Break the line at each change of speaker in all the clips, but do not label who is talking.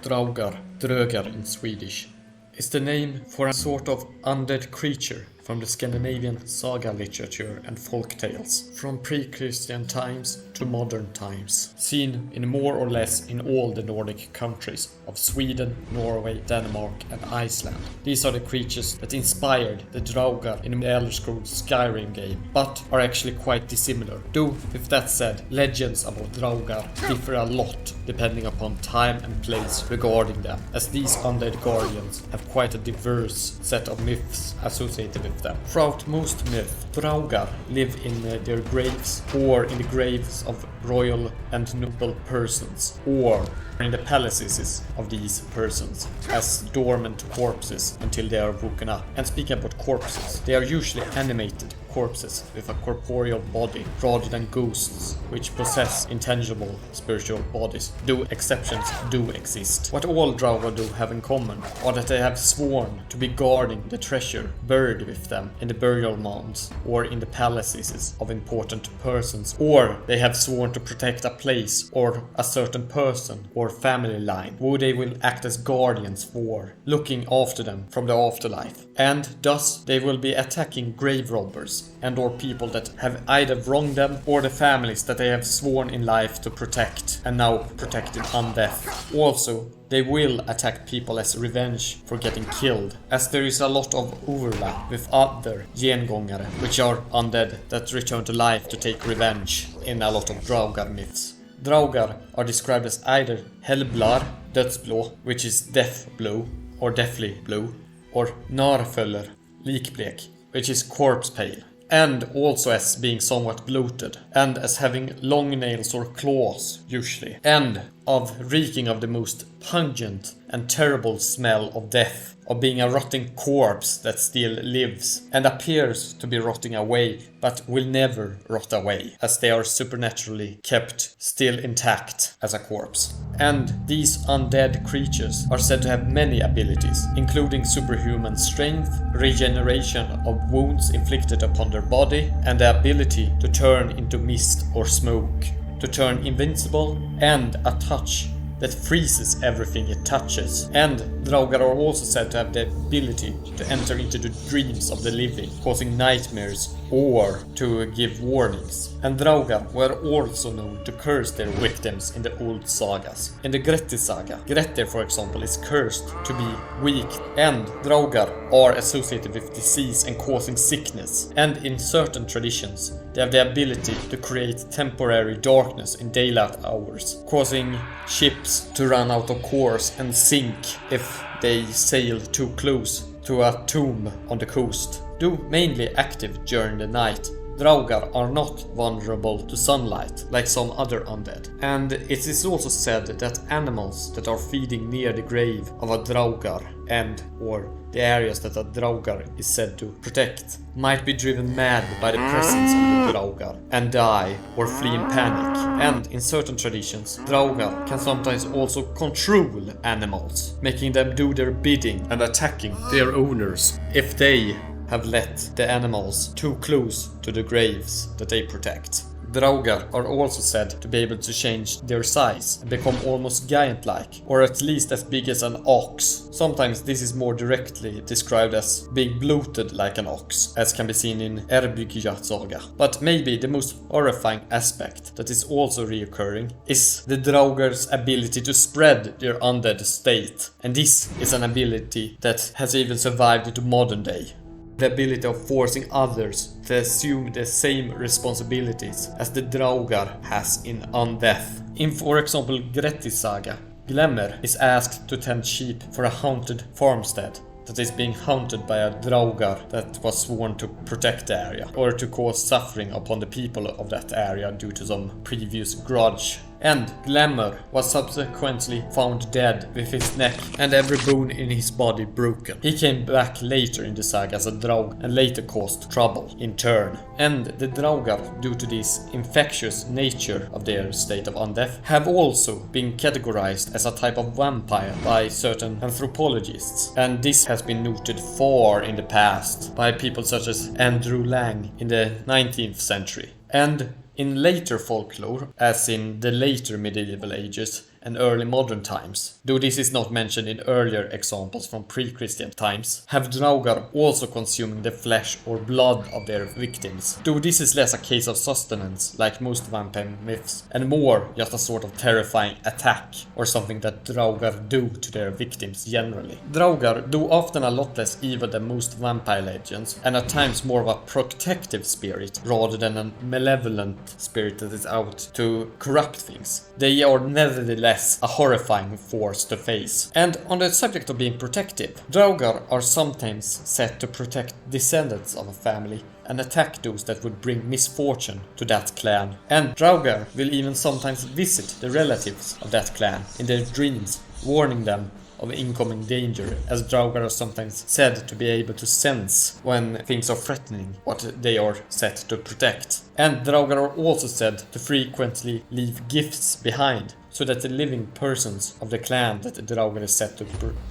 Draugar, Drögar in Swedish, is the name for a sort of undead creature from the Scandinavian saga literature and folk tales, from pre-Christian times to modern times, seen in more or less in all the Nordic countries of Sweden, Norway, Denmark and Iceland. These are the creatures that inspired the Draugar in the Elder Scrolls Skyrim game, but are actually quite dissimilar. Though, with that said, legends about Draugar differ a lot depending upon time and place regarding them, as these undead guardians have quite a diverse set of myths associated with them. Throughout most myths, Draugar live in their graves or in the graves of royal and noble persons, or in the palaces of these persons as dormant corpses until they are woken up. And speaking about corpses, they are usually animated corpses with a corporeal body rather than ghosts which possess intangible spiritual bodies, though exceptions do exist. What all Draugar do have in common are that they have sworn to be guarding the treasure buried with them in the burial mounds or in the palaces of important persons, or they have sworn to protect a place or a certain person or family line who they will act as guardians for, looking after them from the afterlife. And thus they will be attacking grave robbers and or people that have either wronged them or the families that they have sworn in life to protect and now protect in undeath. Also, they will attack people as revenge for getting killed, as there is a lot of overlap with other gengångare, which are undead that return to life to take revenge in a lot of Draugar myths. Draugar are described as either helblar, dödsblå, which is death blue or deathly blue, or narföller, likblek, which is corpse pale, and also as being somewhat bloated, and as having long nails or claws usually, and of reeking of the most pungent and terrible smell of death, of being a rotting corpse that still lives and appears to be rotting away but will never rot away, as they are supernaturally kept still intact as a corpse. And these undead creatures are said to have many abilities, including superhuman strength, regeneration of wounds inflicted upon their body, and the ability to turn into mist or smoke, to turn invincible, and a touch that freezes everything it touches. And Draugar are also said to have the ability to enter into the dreams of the living, causing nightmares or to give warnings. And Draugar were also known to curse their victims in the old sagas. In the Grettir saga, Grettir for example is cursed to be weak, and Draugar are associated with disease and causing sickness. And in certain traditions, they have the ability to create temporary darkness in daylight hours, causing ships to run out of course and sink if they sail too close to a tomb on the coast. Though mainly active during the night, Draugar are not vulnerable to sunlight like some other undead. And it is also said that animals that are feeding near the grave of a Draugar and or the areas that a Draugar is said to protect might be driven mad by the presence of the Draugar and die or flee in panic. And in certain traditions, Draugar can sometimes also control animals, making them do their bidding and attacking their owners if they have let the animals too close to the graves that they protect. Draugar are also said to be able to change their size and become almost giant-like, or at least as big as an ox. Sometimes this is more directly described as being bloated like an ox, as can be seen in Arvidsson Saga. But maybe the most horrifying aspect that is also reoccurring is the Draugar's ability to spread their undead state, and this is an ability that has even survived into modern day. The ability of forcing others to assume the same responsibilities as the Draugar has in undeath. In, for example, Grettir saga, Glemmer is asked to tend sheep for a haunted farmstead that is being haunted by a Draugar that was sworn to protect the area, or to cause suffering upon the people of that area due to some previous grudge. And Glemmer was subsequently found dead with his neck and every bone in his body broken. He came back later in the saga as a Draugr and later caused trouble in turn. And the Draugar, due to this infectious nature of their state of undeath, have also been categorized as a type of vampire by certain anthropologists. And this has been noted far in the past by people such as Andrew Lang in the 19th century. And in later folklore, as in the later medieval ages, and early modern times, though this is not mentioned in earlier examples from pre-Christian times, have Draugar also consuming the flesh or blood of their victims, though this is less a case of sustenance like most vampire myths, and more just a sort of terrifying attack or something that Draugar do to their victims generally. Draugar, though often a lot less evil than most vampire legends, and at times more of a protective spirit rather than a malevolent spirit that is out to corrupt things, they are nevertheless a horrifying force to face. And on the subject of being protective, Draugar are sometimes said to protect descendants of a family and attack those that would bring misfortune to that clan. And Draugar will even sometimes visit the relatives of that clan in their dreams, warning them of incoming danger, as Draugar are sometimes said to be able to sense when things are threatening what they are set to protect. And Draugar are also said to frequently leave gifts behind, so that the living persons of the clan that the Draugar is set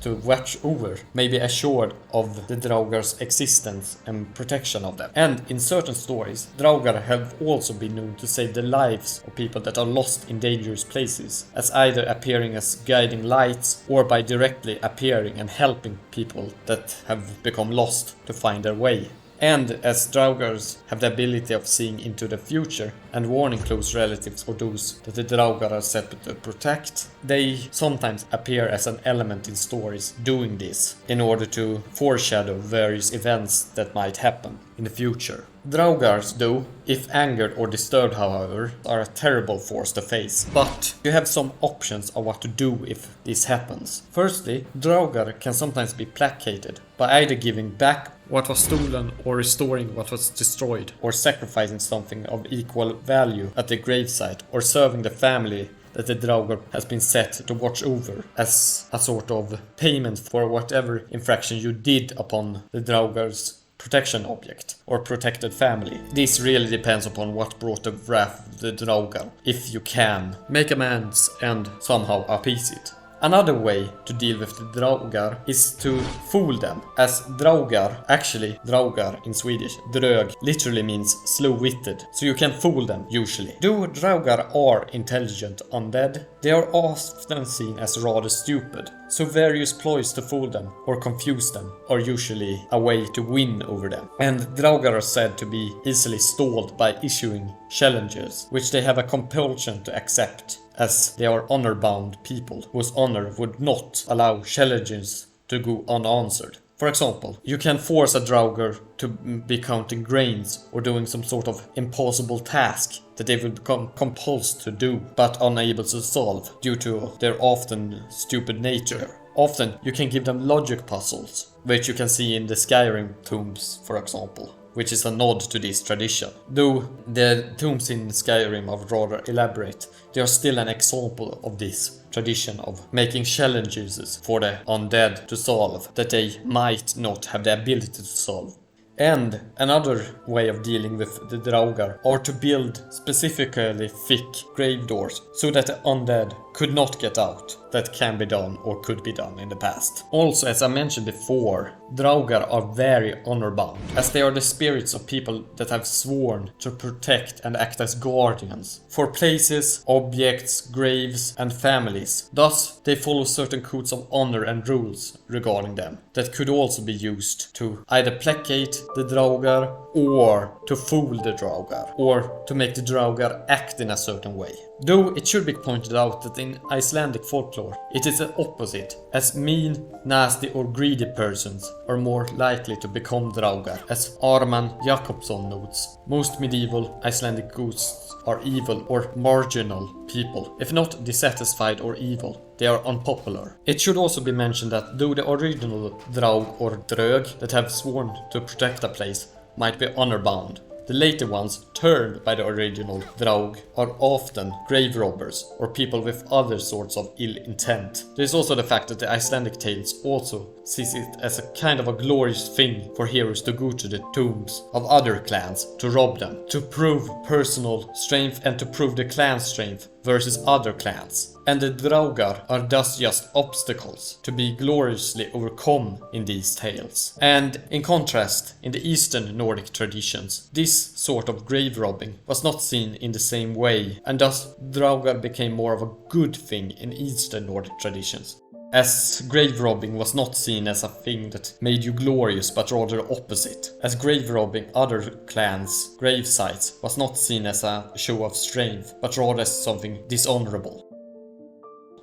to watch over may be assured of the Draugar's existence and protection of them. And in certain stories, Draugar have also been known to save the lives of people that are lost in dangerous places, as either appearing as guiding lights or by directly appearing and helping people that have become lost to find their way. And as Draugars have the ability of seeing into the future and warning close relatives or those that the Draugar are set to protect, they sometimes appear as an element in stories doing this in order to foreshadow various events that might happen in the future. Draugars, though, if angered or disturbed however, are a terrible force to face. But you have some options of what to do if this happens. Firstly, Draugar can sometimes be placated by either giving back what was stolen or restoring what was destroyed, or sacrificing something of equal value at the gravesite, or serving the family that the Draugr has been set to watch over as a sort of payment for whatever infraction you did upon the Draugar's protection object or protected family. This really depends upon what brought the wrath of the Draugr, if you can make amends and somehow appease it. Another way to deal with the Draugar is to fool them, as Draugar, actually Draugar in Swedish, Drög, literally means slow-witted, so you can fool them usually. Though Draugar are intelligent undead, they are often seen as rather stupid, so various ploys to fool them or confuse them are usually a way to win over them. And Draugar are said to be easily stalled by issuing challenges, which they have a compulsion to accept, as they are honor-bound people whose honor would not allow challenges to go unanswered. For example, you can force a Draugr to be counting grains or doing some sort of impossible task that they will become compulsed to do but unable to solve due to their often stupid nature. Often you can give them logic puzzles, which you can see in the Skyrim tombs, for example, which is a nod to this tradition. Though the tombs in Skyrim are rather elaborate, they are still an example of this tradition of making challenges for the undead to solve that they might not have the ability to solve. And another way of dealing with the Draugar are to build specifically thick grave doors so that the undead could not get out. That can be done or could be done in the past. Also, as I mentioned before, Draugar are very honor-bound, as they are the spirits of people that have sworn to protect and act as guardians for places, objects, graves and families. Thus, they follow certain codes of honor and rules regarding them that could also be used to either placate the Draugar or to fool the Draugar, or to make the Draugar act in a certain way. Though it should be pointed out that in Icelandic folklore it is the opposite, as mean, nasty or greedy persons are more likely to become Draugar, as Ármann Jakobsson notes. Most medieval Icelandic ghosts are evil or marginal people. If not dissatisfied or evil, they are unpopular. It should also be mentioned that though the original Draug or Drög that have sworn to protect a place might be honor-bound, the later ones, turned by the original Draug, are often grave robbers or people with other sorts of ill intent. There is also the fact that the Icelandic tales also sees it as a kind of a glorious thing for heroes to go to the tombs of other clans to rob them, to prove personal strength and to prove the clan's strength versus other clans, and the Draugar are thus just obstacles to be gloriously overcome in these tales. And in contrast, in the Eastern Nordic traditions, this sort of grave robbing was not seen in the same way, and thus Draugar became more of a good thing in Eastern Nordic traditions. As grave robbing was not seen as a thing that made you glorious, but rather the opposite. As grave robbing other clans' grave sites was not seen as a show of strength, but rather as something dishonorable.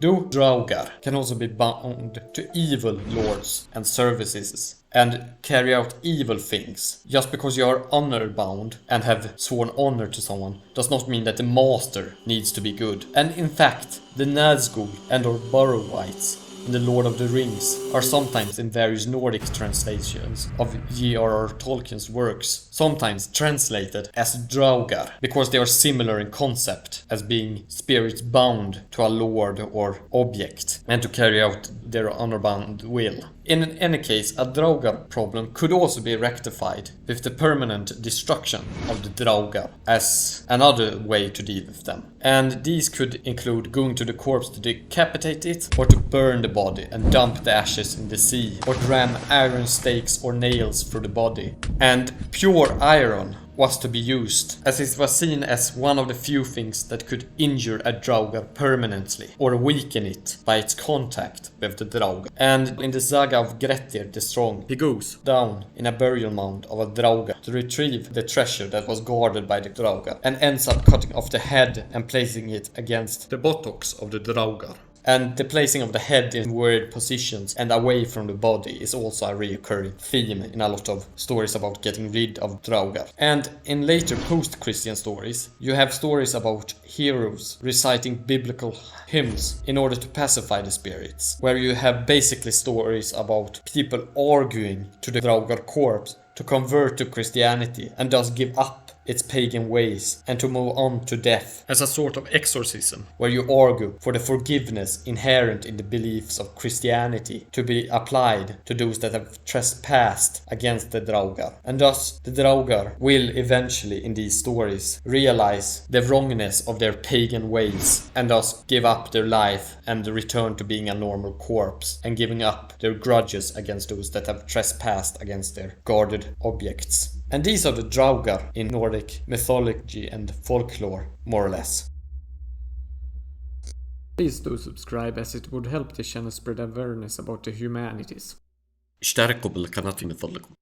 Though Draugar can also be bound to evil lords and services and carry out evil things, just because you are honor bound and have sworn honor to someone does not mean that the master needs to be good. And in fact, the Nazgul and or Borrowites in The Lord of the Rings are sometimes in various Nordic translations of J.R.R. Tolkien's works, sometimes translated as Draugar, because they are similar in concept as being spirits bound to a lord or object and to carry out their honor-bound will. In any case, a Draugar problem could also be rectified with the permanent destruction of the Draugar as another way to deal with them. And these could include going to the corpse to decapitate it, or to burn the body and dump the ashes in the sea, or ram iron stakes or nails through the body. And pure iron was to be used, as it was seen as one of the few things that could injure a Draugar permanently, or weaken it by its contact with the Draugar. And in the Saga of Grettir the Strong, he goes down in a burial mound of a Draugar to retrieve the treasure that was guarded by the Draugar, and ends up cutting off the head and placing it against the buttocks of the Draugar. And the placing of the head in weird positions and away from the body is also a recurring theme in a lot of stories about getting rid of Draugar. And in later post-Christian stories, you have stories about heroes reciting biblical hymns in order to pacify the spirits, where you have basically stories about people arguing to the Draugar corpse to convert to Christianity and thus give up its pagan ways and to move on to death, as a sort of exorcism, where you argue for the forgiveness inherent in the beliefs of Christianity to be applied to those that have trespassed against the Draugar. And thus the Draugar will eventually in these stories realize the wrongness of their pagan ways and thus give up their life and return to being a normal corpse and giving up their grudges against those that have trespassed against their guarded objects. And these are the Draugar in Nordic mythology and folklore, more or less. Please do subscribe, as it would help the channel spread awareness about the humanities. اشتركوا بالقناة من فضلكم.